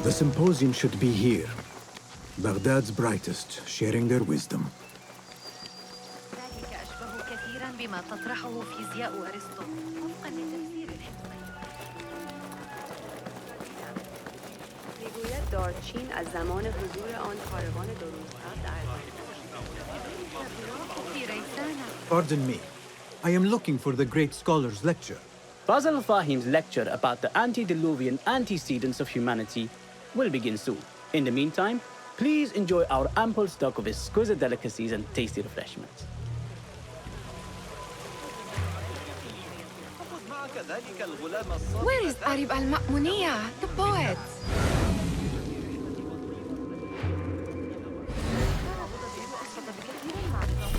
The symposium should be here. Baghdad's brightest, sharing their wisdom. ذلك أشبه كثيراً بما تطرحه فيزياء أرسطو وفقاً لتفسير میگوید دارچین از زمان حضور آن کاروان دروغ‌ها در Pardon me. I am looking for the great scholar's lecture. Basil Fahim's lecture about the antediluvian antecedents of humanity will begin soon. In the meantime, please enjoy our ample stock of exquisite delicacies and tasty refreshments. Where is Arib al-Ma'muniya, the poet?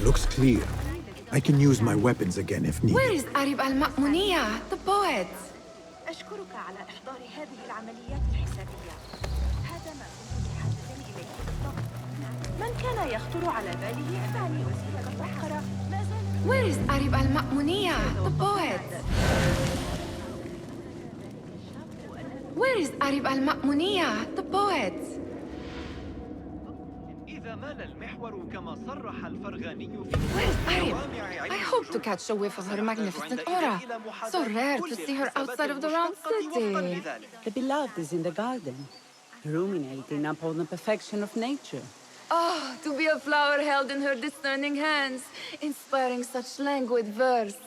Looks clear. I can use my weapons again if needed. Where is Arib al-Ma'muniya, the poet? أشكرك على إحضار هذه العمليات الحسابية. هذا ما كنت بحاجة إليه بالضبط. من كان يخطر على باله فعل وسيلة مسخرة ما زال. Where is Arib al-Ma'muniya, the poet? Where is Arib al-Ma'muniya, the poet? Where is Arib? I hope to catch a whiff of her magnificent aura. So rare to see her outside of the round city. The beloved is in the garden, ruminating upon the perfection of nature. Oh, to be a flower held in her discerning hands, inspiring such languid verse.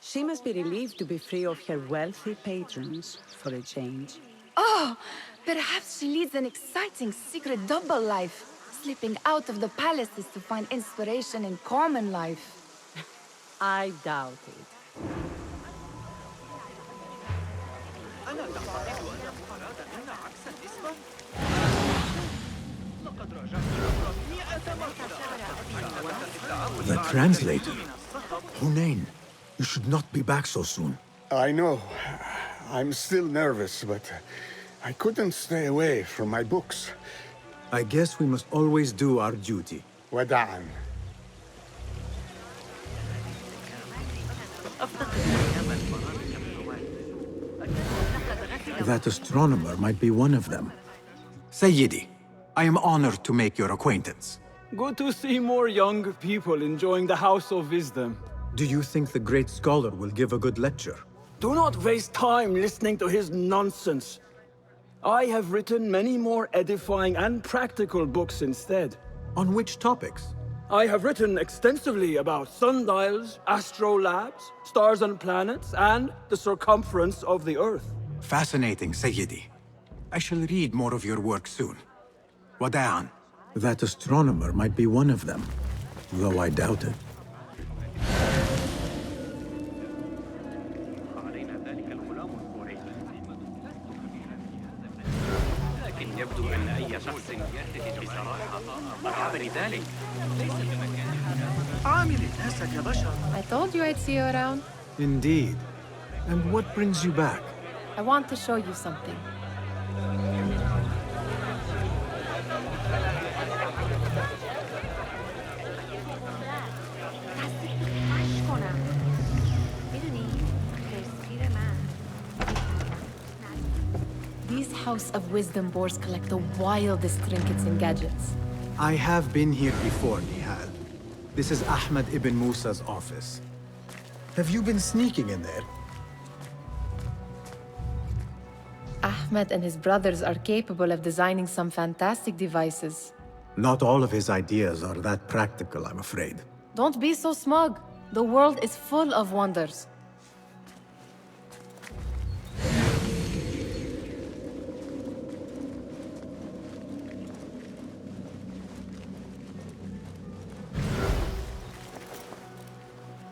She must be relieved to be free of her wealthy patrons for a change. Oh, perhaps she leads an exciting secret double life, slipping out of the palaces to find inspiration in common life. I doubt it. The translator. Hunain, you should not be back so soon. I know. I'm still nervous, but I couldn't stay away from my books. I guess we must always do our duty. وداعاً. That astronomer might be one of them. Sayyidi, I am honored to make your acquaintance. Good to see more young people enjoying the House of Wisdom. Do you think the great scholar will give a good lecture? Do not waste time listening to his nonsense. I have written many more edifying and practical books instead. On which topics? I have written extensively about sundials, astrolabes, stars and planets, and the circumference of the Earth. Fascinating, Sayyidi. I shall read more of your work soon. Wada'an. That astronomer might be one of them, though I doubt it. I told you I'd see you around. Indeed. And what brings you back? I want to show you something. These House of Wisdom boars collect the wildest trinkets and gadgets. I have been here before, Nihal. This is Ahmed ibn Musa's office. Have you been sneaking in there? Ahmed and his brothers are capable of designing some fantastic devices. Not all of his ideas are that practical, I'm afraid. Don't be so smug. The world is full of wonders.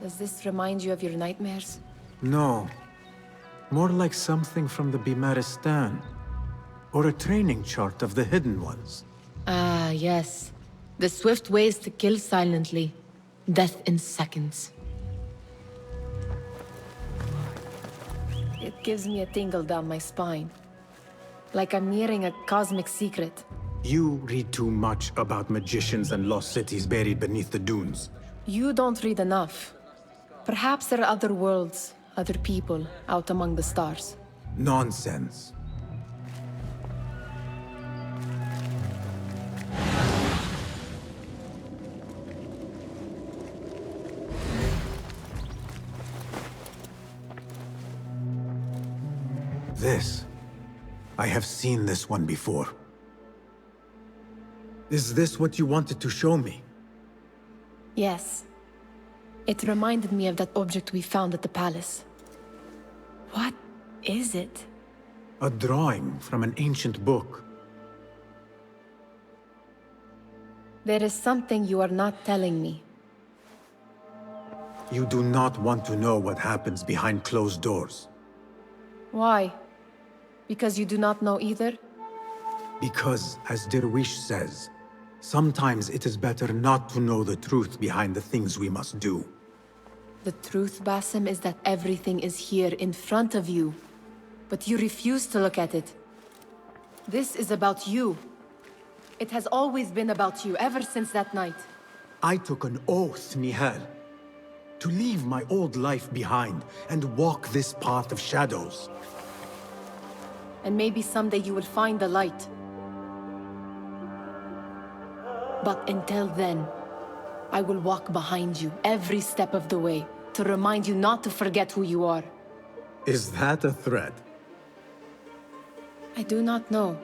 Does this remind you of your nightmares? No. More like something from the Bimaristan. Or a training chart of the Hidden Ones. Ah, yes. The swift ways to kill silently. Death in seconds. It gives me a tingle down my spine. Like I'm nearing a cosmic secret. You read too much about magicians and lost cities buried beneath the dunes. You don't read enough. Perhaps there are other worlds, other people, out among the stars. Nonsense. This. I have seen this one before. Is this what you wanted to show me? Yes. It reminded me of that object we found at the palace. What is it? A drawing from an ancient book. There is something you are not telling me. You do not want to know what happens behind closed doors. Why? Because you do not know either? Because, as Derwish says, sometimes it is better not to know the truth behind the things we must do. The truth, Basim, is that everything is here in front of you. But you refuse to look at it. This is about you. It has always been about you, ever since that night. I took an oath, Nihal, to leave my old life behind and walk this path of shadows. And maybe someday you will find the light. But until then, I will walk behind you every step of the way to remind you not to forget who you are. Is that a threat? I do not know.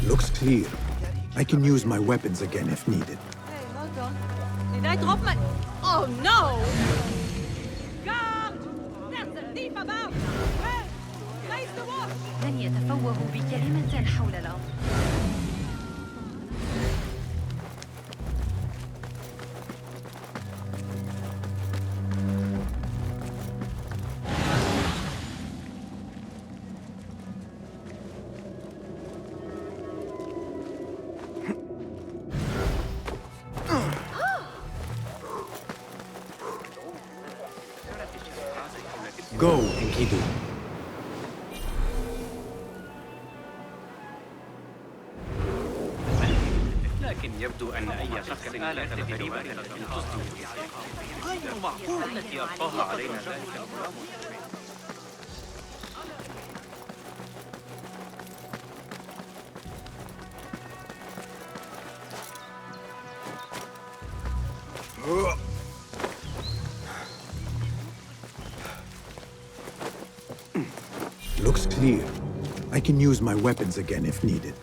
Looks clear. I can use my weapons again if needed. Hey, hold on. Did I drop my... Oh, no! Guard! There's a thief about! Hey! Raise the watch! لن يتفوهوا بكلمة حول الأرض. Go, Enkidu. لكن يبدو أن أي شخص آلة غريبة لم تصدر غير معقول التي ألقاها علينا ذلك الغلام. Looks clear. I can use my weapons again if needed.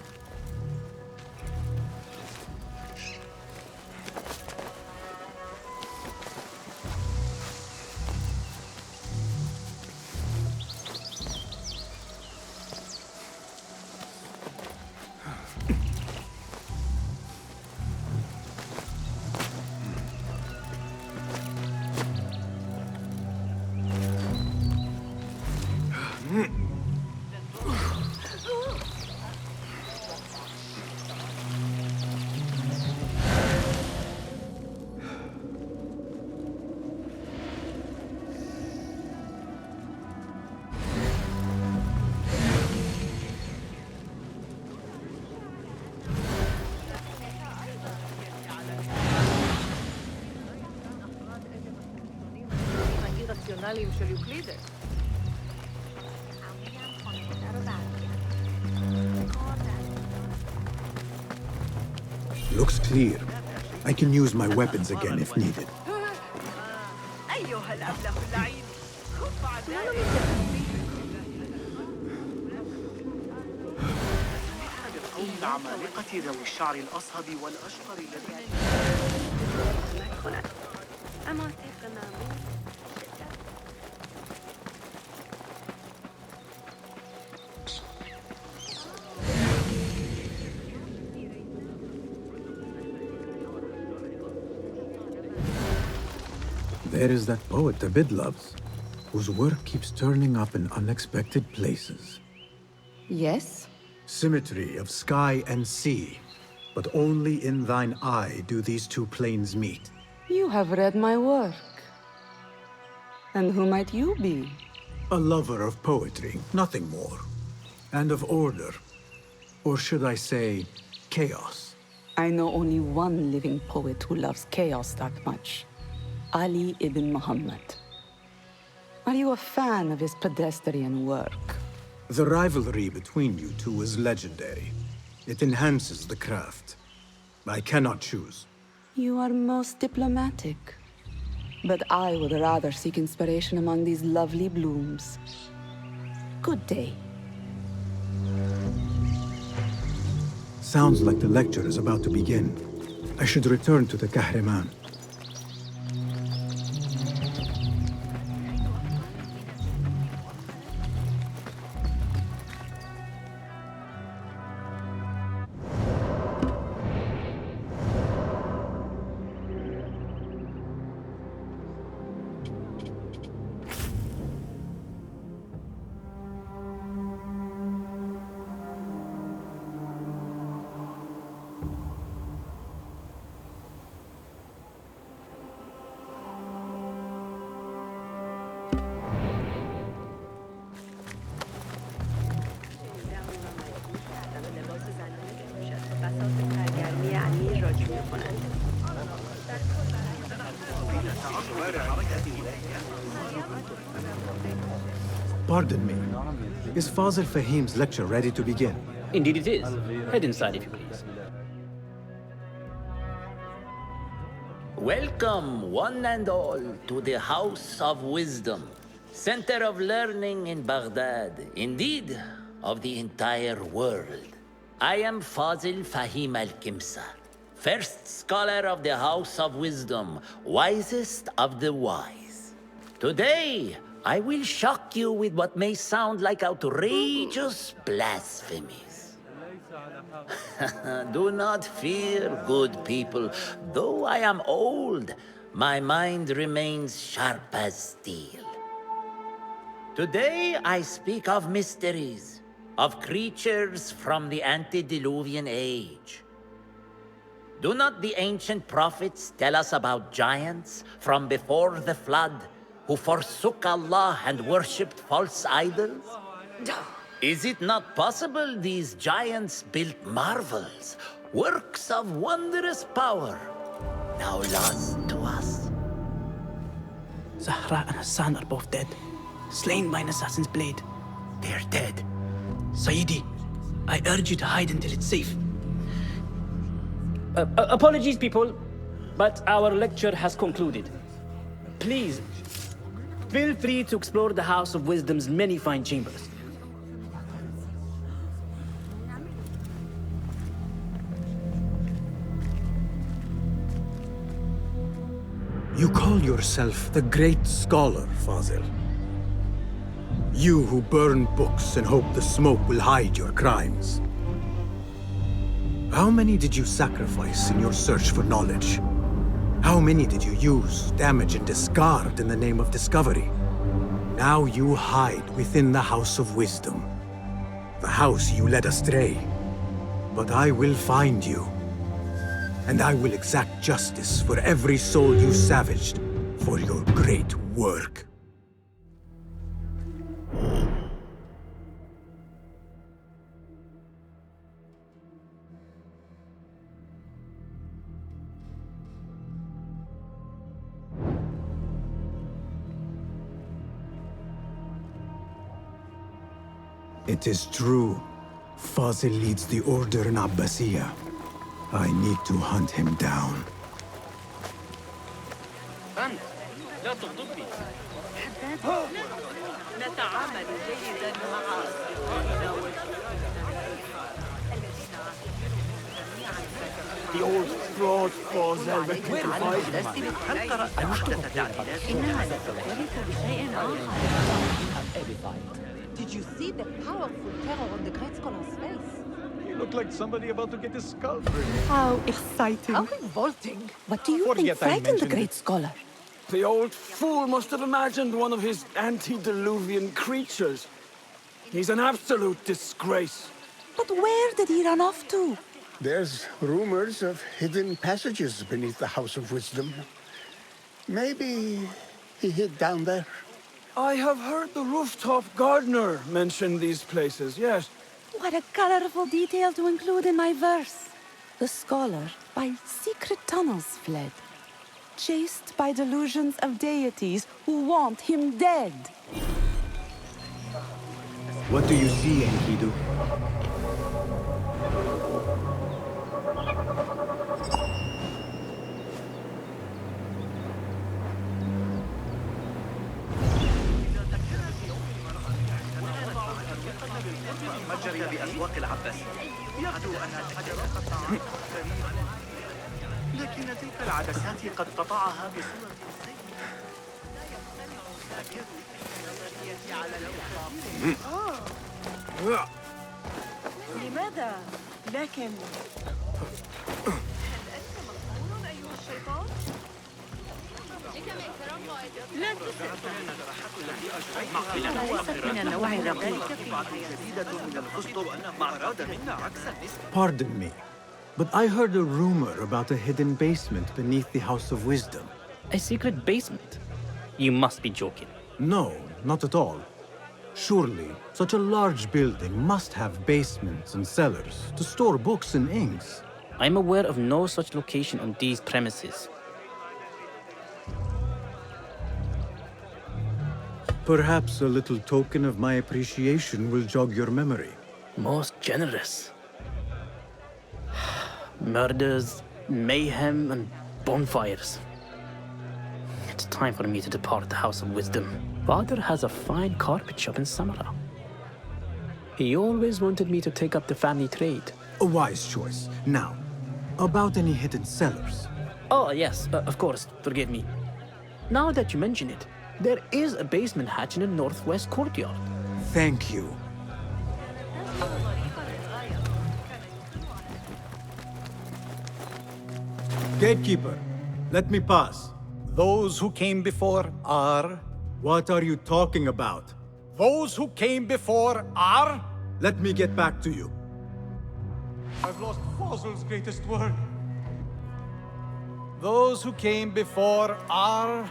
של יוקלידס. Looks clear. I can use my weapons again if needed. أيها الأبله اللعين خف عدائي. قوم العمالقة ذوي الشعر الأصهب والأشقر الذين اما طفلنا there is that poet the bid loves, whose work keeps turning up in unexpected places. Yes? Symmetry of sky and sea, but only in thine eye do these two planes meet. You have read my work. And who might you be? A lover of poetry, nothing more. And of order. Or should I say, chaos. I know only one living poet who loves chaos that much. Ali ibn Muhammad. Are you a fan of his pedestrian work? The rivalry between you two is legendary. It enhances the craft. I cannot choose. You are most diplomatic. But I would rather seek inspiration among these lovely blooms. Good day. Sounds like the lecture is about to begin. I should return to the Kahraman. Pardon me. Is Fazil Fahim's lecture ready to begin? Indeed it is. Head inside if you please. Welcome, one and all, to the House of Wisdom, center of learning in Baghdad, indeed, of the entire world. I am Fazil Fahim al-Kimsa, first scholar of the House of Wisdom, wisest of the wise. Today, I will shock you with what may sound like outrageous blasphemies. Do not fear, good people. Though I am old, my mind remains sharp as steel. Today I speak of mysteries, of creatures from the antediluvian age. Do not the ancient prophets tell us about giants from before the flood who forsook Allah and worshipped false idols? Is it not possible these giants built marvels, works of wondrous power, now lost to us? Zahra and Hassan are both dead, slain by an assassin's blade. They're dead. Sayyidi, I urge you to hide until it's safe. Apologies, people, but our lecture has concluded. Please, feel free to explore the House of Wisdom's many fine chambers. You call yourself the great scholar, Fazil. You who burn books and hope the smoke will hide your crimes. How many did you sacrifice in your search for knowledge? How many did you use, damage, and discard in the name of discovery? Now you hide within the House of Wisdom. The house you led astray. But I will find you. And I will exact justice for every soul you savaged for your great work. It is true. Fazil leads the order in Abbasiyah. I need to hunt him down. أنت لا تغضبني. نتعامل جيدا مع أصدقائنا The old fraud Fazil rectified. هل ترى أن أحدث تعديلات؟ إنها ستختلف بشيء آخر. Did you see the powerful terror on the great scholar's face? He looked like somebody about to get his skull through. How exciting. How revolting. What do you think frightened the great scholar? The old fool must have imagined one of his antediluvian creatures. He's an absolute disgrace. But where did he run off to? There's rumors of hidden passages beneath the House of Wisdom. Maybe he hid down there. I have heard the rooftop gardener mention these places, yes. What a colorful detail to include in my verse. The scholar by secret tunnels fled, chased by delusions of deities who want him dead. What do you see, Enkidu? متجرة بأسواق العباسية يبدو أن الحجر قطع لكن تلك العدسات قد قطعها بصورة لماذا؟ لكن هل أنت مقبول أيها الشيطان؟ لا ليست من النوع الرقيق. Pardon me, but I heard a rumor about a hidden basement beneath the House of Wisdom. A secret basement? You must be joking. No, not at all. Surely, such a large building must have basements and cellars to store books and inks. I'm aware of no such location on these premises. Perhaps a little token of my appreciation will jog your memory. Most generous. Murders, mayhem, and bonfires. It's time for me to depart the House of Wisdom. Father has a fine carpet shop in Samara. He always wanted me to take up the family trade. A wise choice. Now, about any hidden cellars. Oh, yes, of course, forgive me. Now that you mention it, there is a basement hatch in the northwest courtyard. Thank you. Gatekeeper, let me pass. Those who came before are... What are you talking about? Those who came before are... Let me get back to you. I've lost Fossil's greatest work. Those who came before are...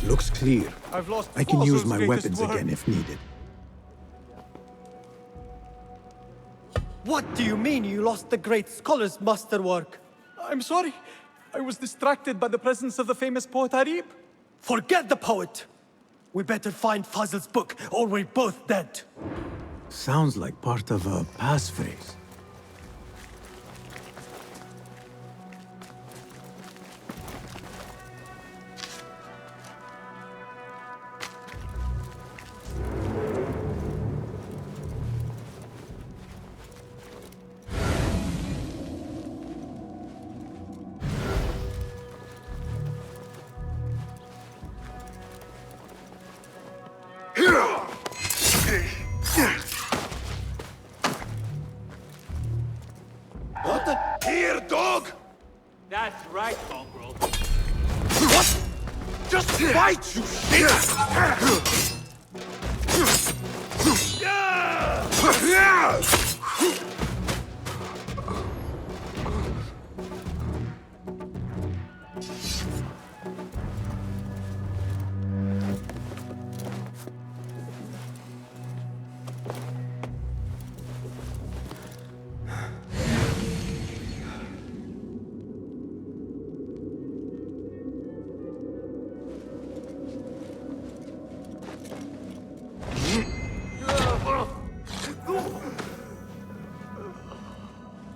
Looks clear. I've lost I can use Fossil's my greatest weapons work. again if needed. What do you mean you lost the great scholar's masterwork? I'm sorry. I was distracted by the presence of the famous poet Arib. Forget the poet! We better find Fazil's book, or we're both dead. Sounds like part of a passphrase. What the? Here, dog! That's right, mongrel. What? Just fight, you shit!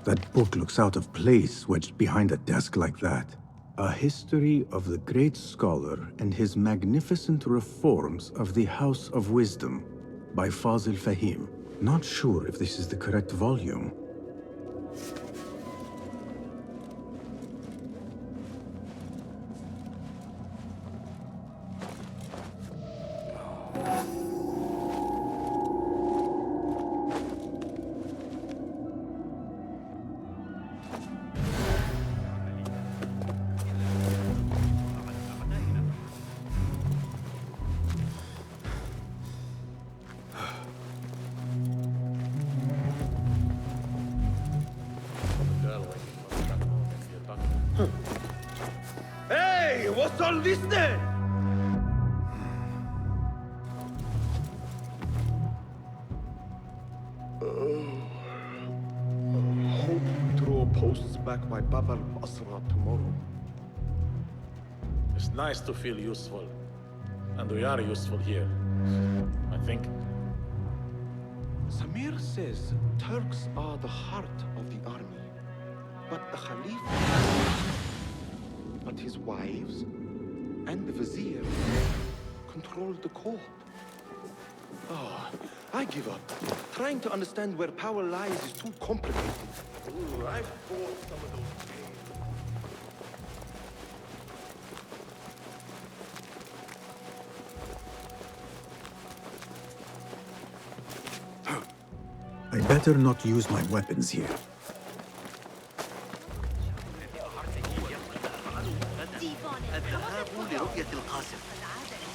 That book looks out of place wedged behind a desk like that. A history of the great scholar and his magnificent reforms of the House of Wisdom by Fazil Fahim. Not sure if this is the correct volume. listen! Hope we draw posts back by Bab al-Basra tomorrow. It's nice to feel useful. And we are useful here, I think. Samir says Turks are the heart of the army, but the Khalifa... But his wives and the Vizier control the court. Oh, I give up. Trying to understand where power lies is too complicated. Ooh, I've fought some of those games. I better not use my weapons here. الذهاب لرؤية القاسم.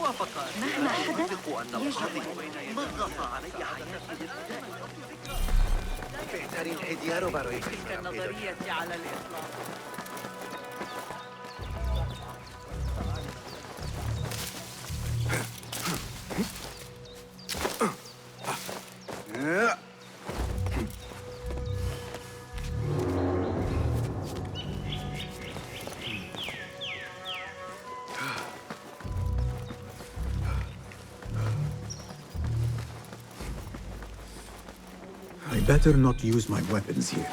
وافق مهما حدث أن القاضي نغص علي حياتي بهترین هدیه رو برای تلك النظرية على الإطلاق. I better not use my weapons here.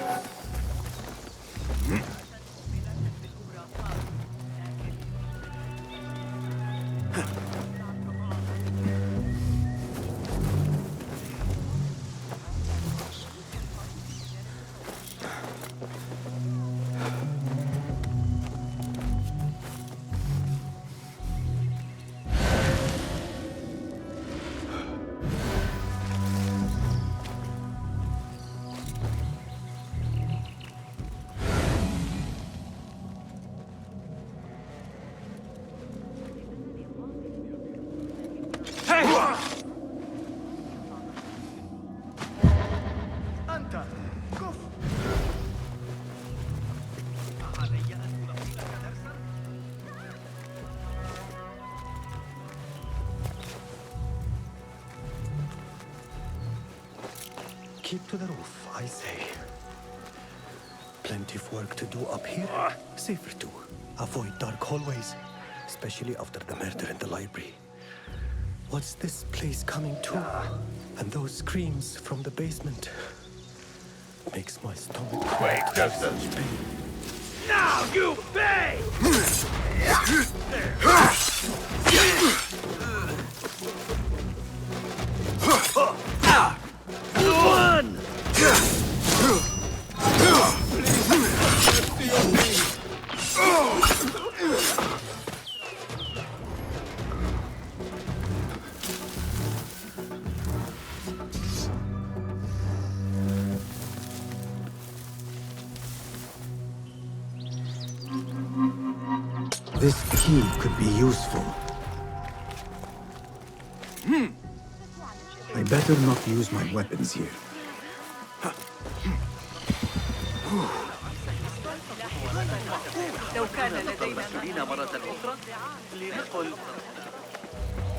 Keep to the roof, I say. Plenty of work to do up here. Safer too. Avoid dark hallways, especially after the murder in the library. What's this place coming to? And those screams from the basement makes my stomach Wait, just a... Now you pay! One! This key could be useful. I better not use my weapons here. لو كان لدينا مرة أخرى لنقل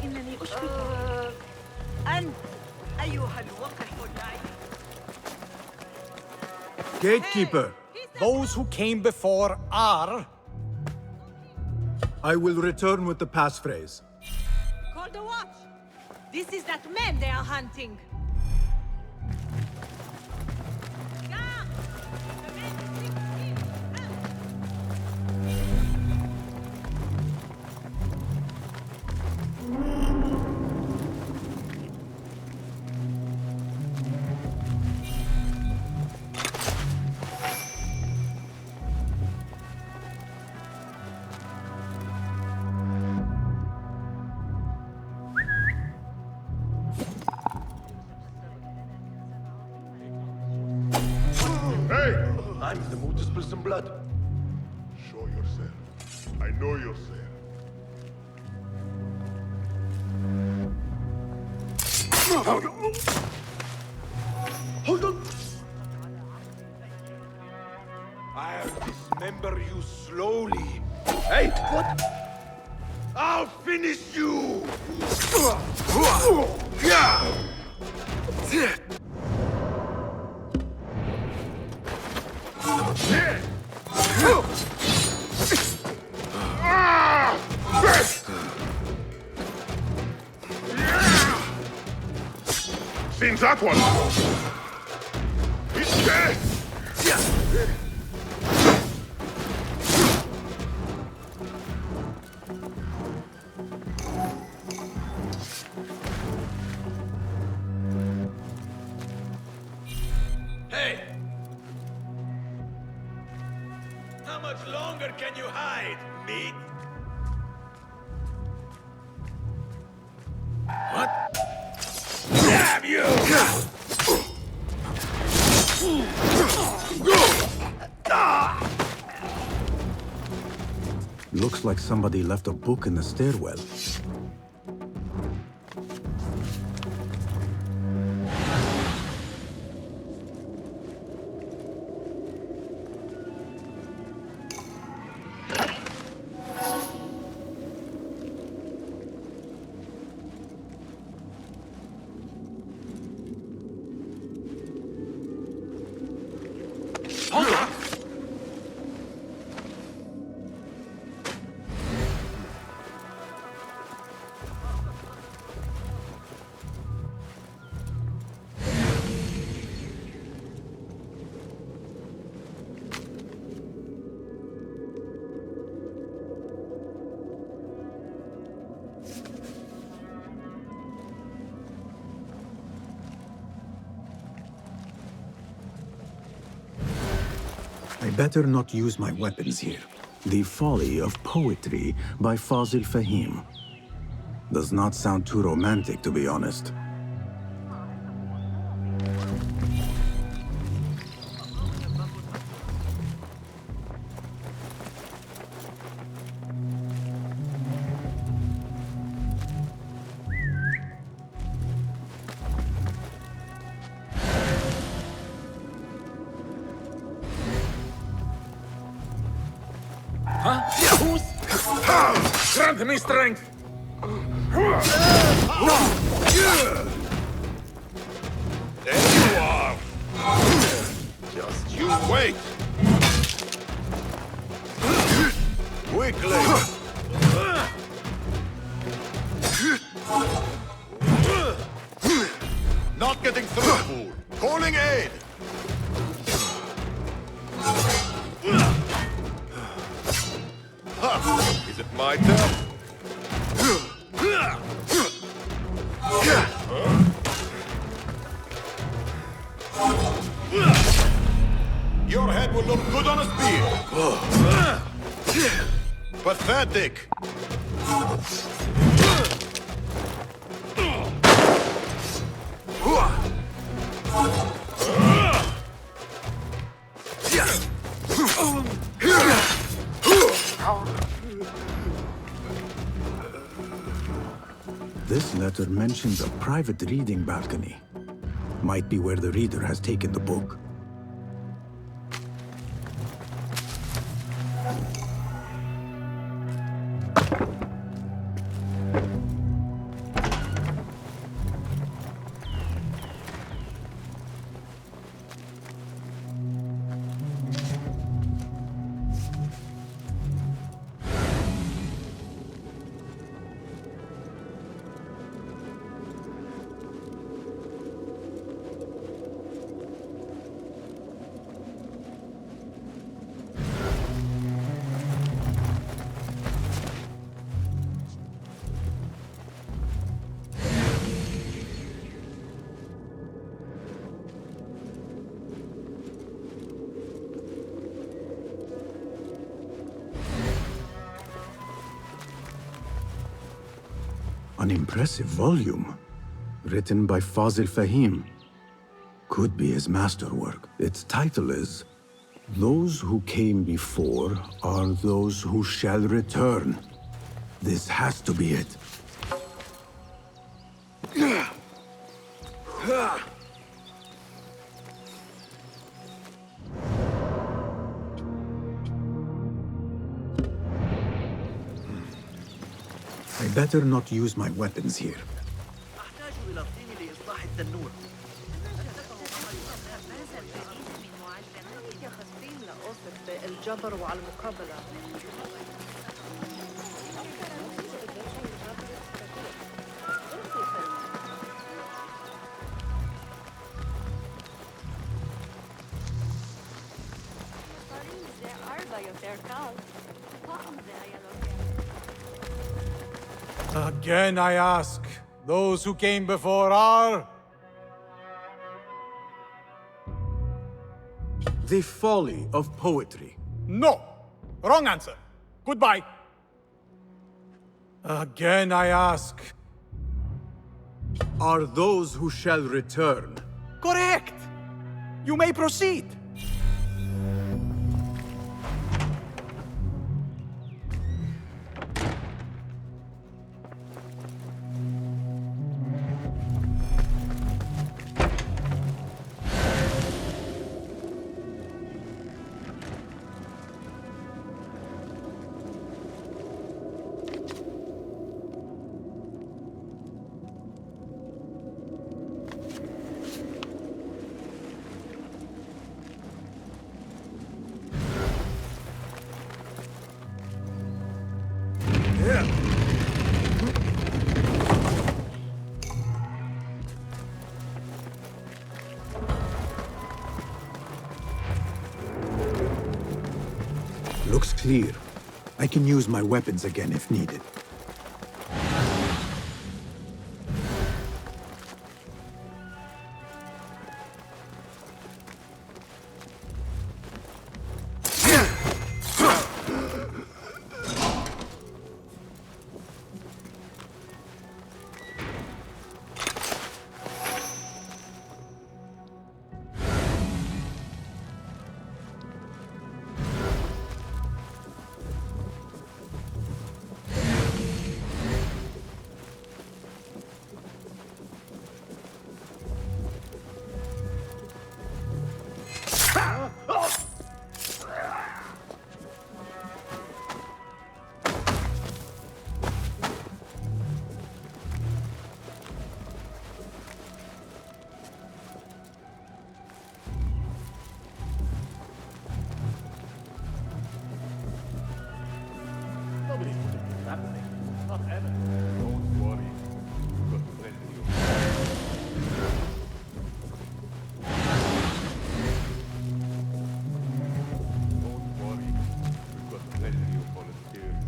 إنني أشفق. أنت أيها الوقح اللعين. Gatekeeper, those who came before are... I will return with the passphrase. Call the watch. This is that man they are hunting. I'm in the mood to spill some blood. Show yourself. I know yourself. Hold on! I'll dismember you slowly. Hey, what? I'll finish you! Seen that one? He's dead! Hey! How much longer can you hide, meat? What? Damn you! Looks like somebody left a book in the stairwell. I better not use my weapons here. The Folly of Poetry by Fazil Fahim. Does not sound too romantic, to be honest. Grant me strength! There you are! Just you wait! Quickly! Not getting through, fool! Calling aid! Is it my turn? Your head will look good on a spear. Pathetic. This letter mentions a private reading balcony. Might be where the reader has taken the book. An impressive volume, written by Fazil Fahim. Could be his masterwork. Its title is, "Those who came before are those who shall return." This has to be it. I better not use my weapons here. أحتاج إلى الطين لإصلاح التنور. الجبر وعلى المقابلة. Again I ask, those who came before are... The folly of poetry. No! Wrong answer. Goodbye. Again I ask... Are those who shall return? Correct! You may proceed. Looks clear. I can use my weapons again if needed. Nobody's putting it that way. Not ever. Don't worry. We've got plenty of... Don't worry. We've got plenty of volunteers.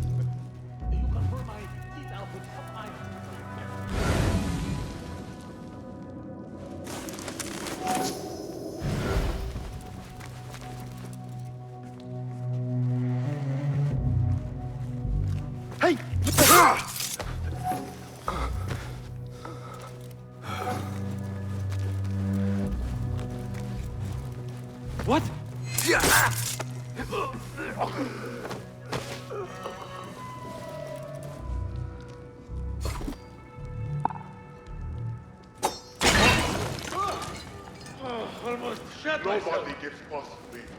You can burn my teeth out with some iron. Hey! What? Almost shut Nobody gives us sleep.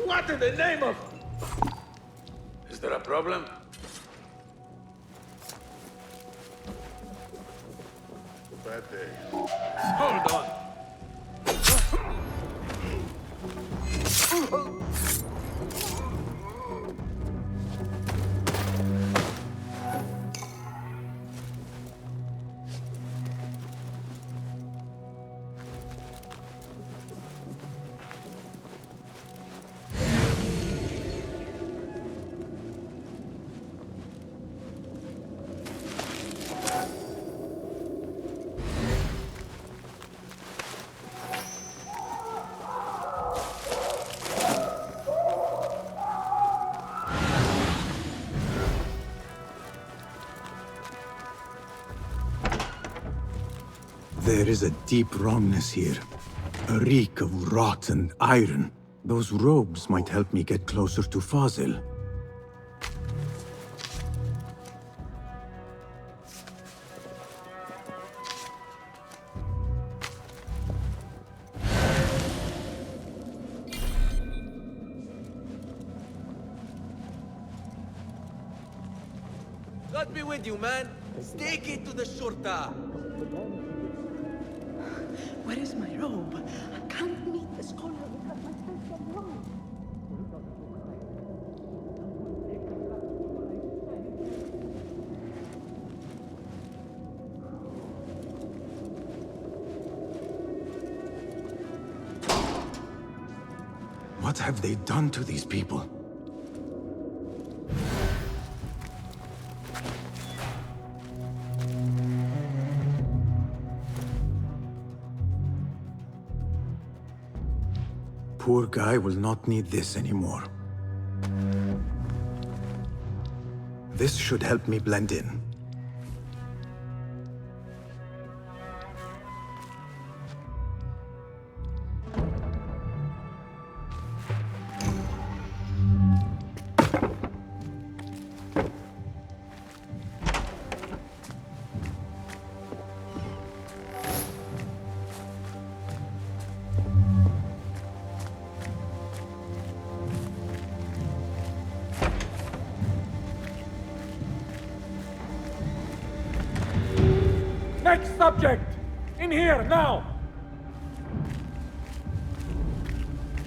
What in the name of... Is there a problem? Bad day. Hold on. There is a deep wrongness here. A reek of rot and iron. Those robes might help me get closer to Fazil. God be with you, man. Stick it to the shurta. Where is my robe? I can't meet the scholar without my face get wrong. What have they done to these people? Poor guy will not need this anymore. This should help me blend in. Next subject! In here, now!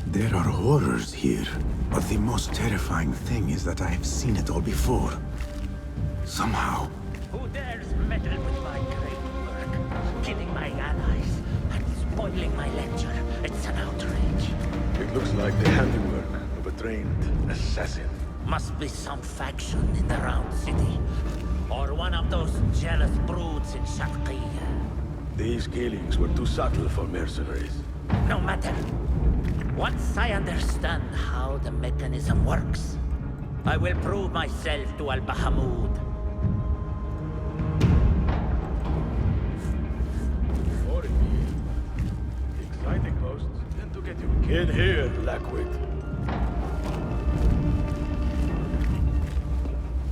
There are horrors here, but the most terrifying thing is that I have seen it all before. Somehow. Who dares meddle with my great work, killing my allies and spoiling my lecture? It's an outrage. It looks like the handiwork of a trained assassin. Must be some faction in the Round City. Or one of those jealous broods in Sharqiyya. These killings were too subtle for mercenaries. No matter. Once I understand how the mechanism works, I will prove myself to Al-Bahamud. Exciting posts tend to get you. Get here, Blackwit.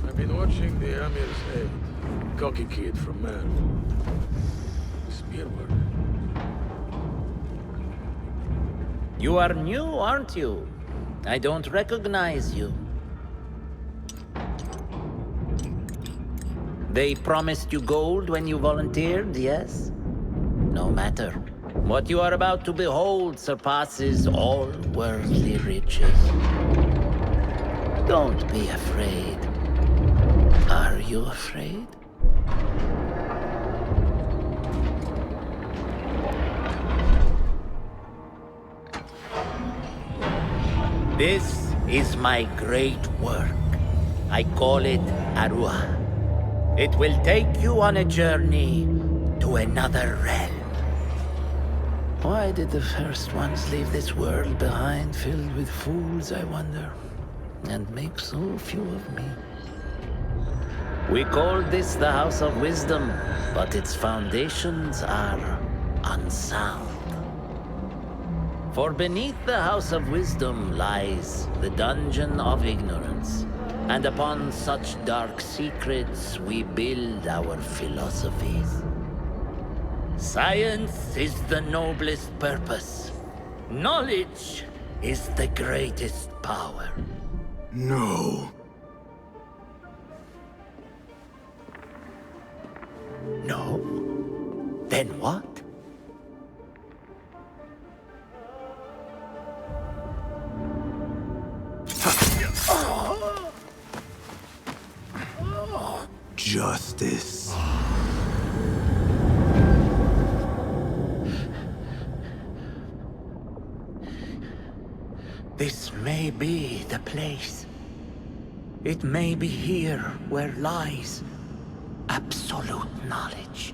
I've been watching the Amir's aide. Cocky kid from Man. Spearwork. You are new, aren't you? I don't recognize you. They promised you gold when you volunteered, yes? No matter. What you are about to behold surpasses all worldly riches. Don't be afraid. Are you afraid? This is my great work. I call it Arua. It will take you on a journey to another realm. Why did the first ones leave this world behind, filled with fools, I wonder, and make so few of me? We call this the House of Wisdom, but its foundations are unsound. For beneath the House of Wisdom lies the Dungeon of Ignorance, and upon such dark secrets we build our philosophies. Science is the noblest purpose. Knowledge is the greatest power. No. No? Then what? Justice. This may be the place. It may be here where lies absolute knowledge.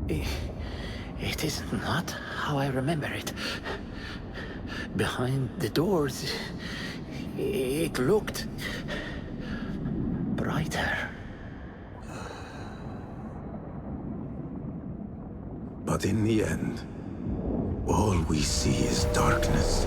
It is not how I remember it. Behind the doors, it looked brighter. But in the end, all we see is darkness.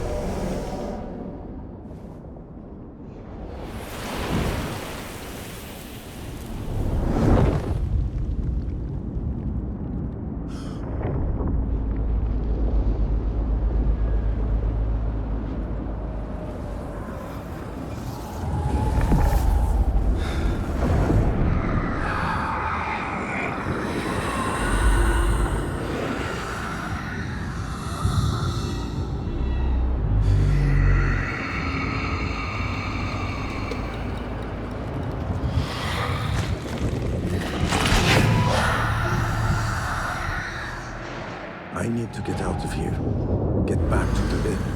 to get out of here. Get back to the inn.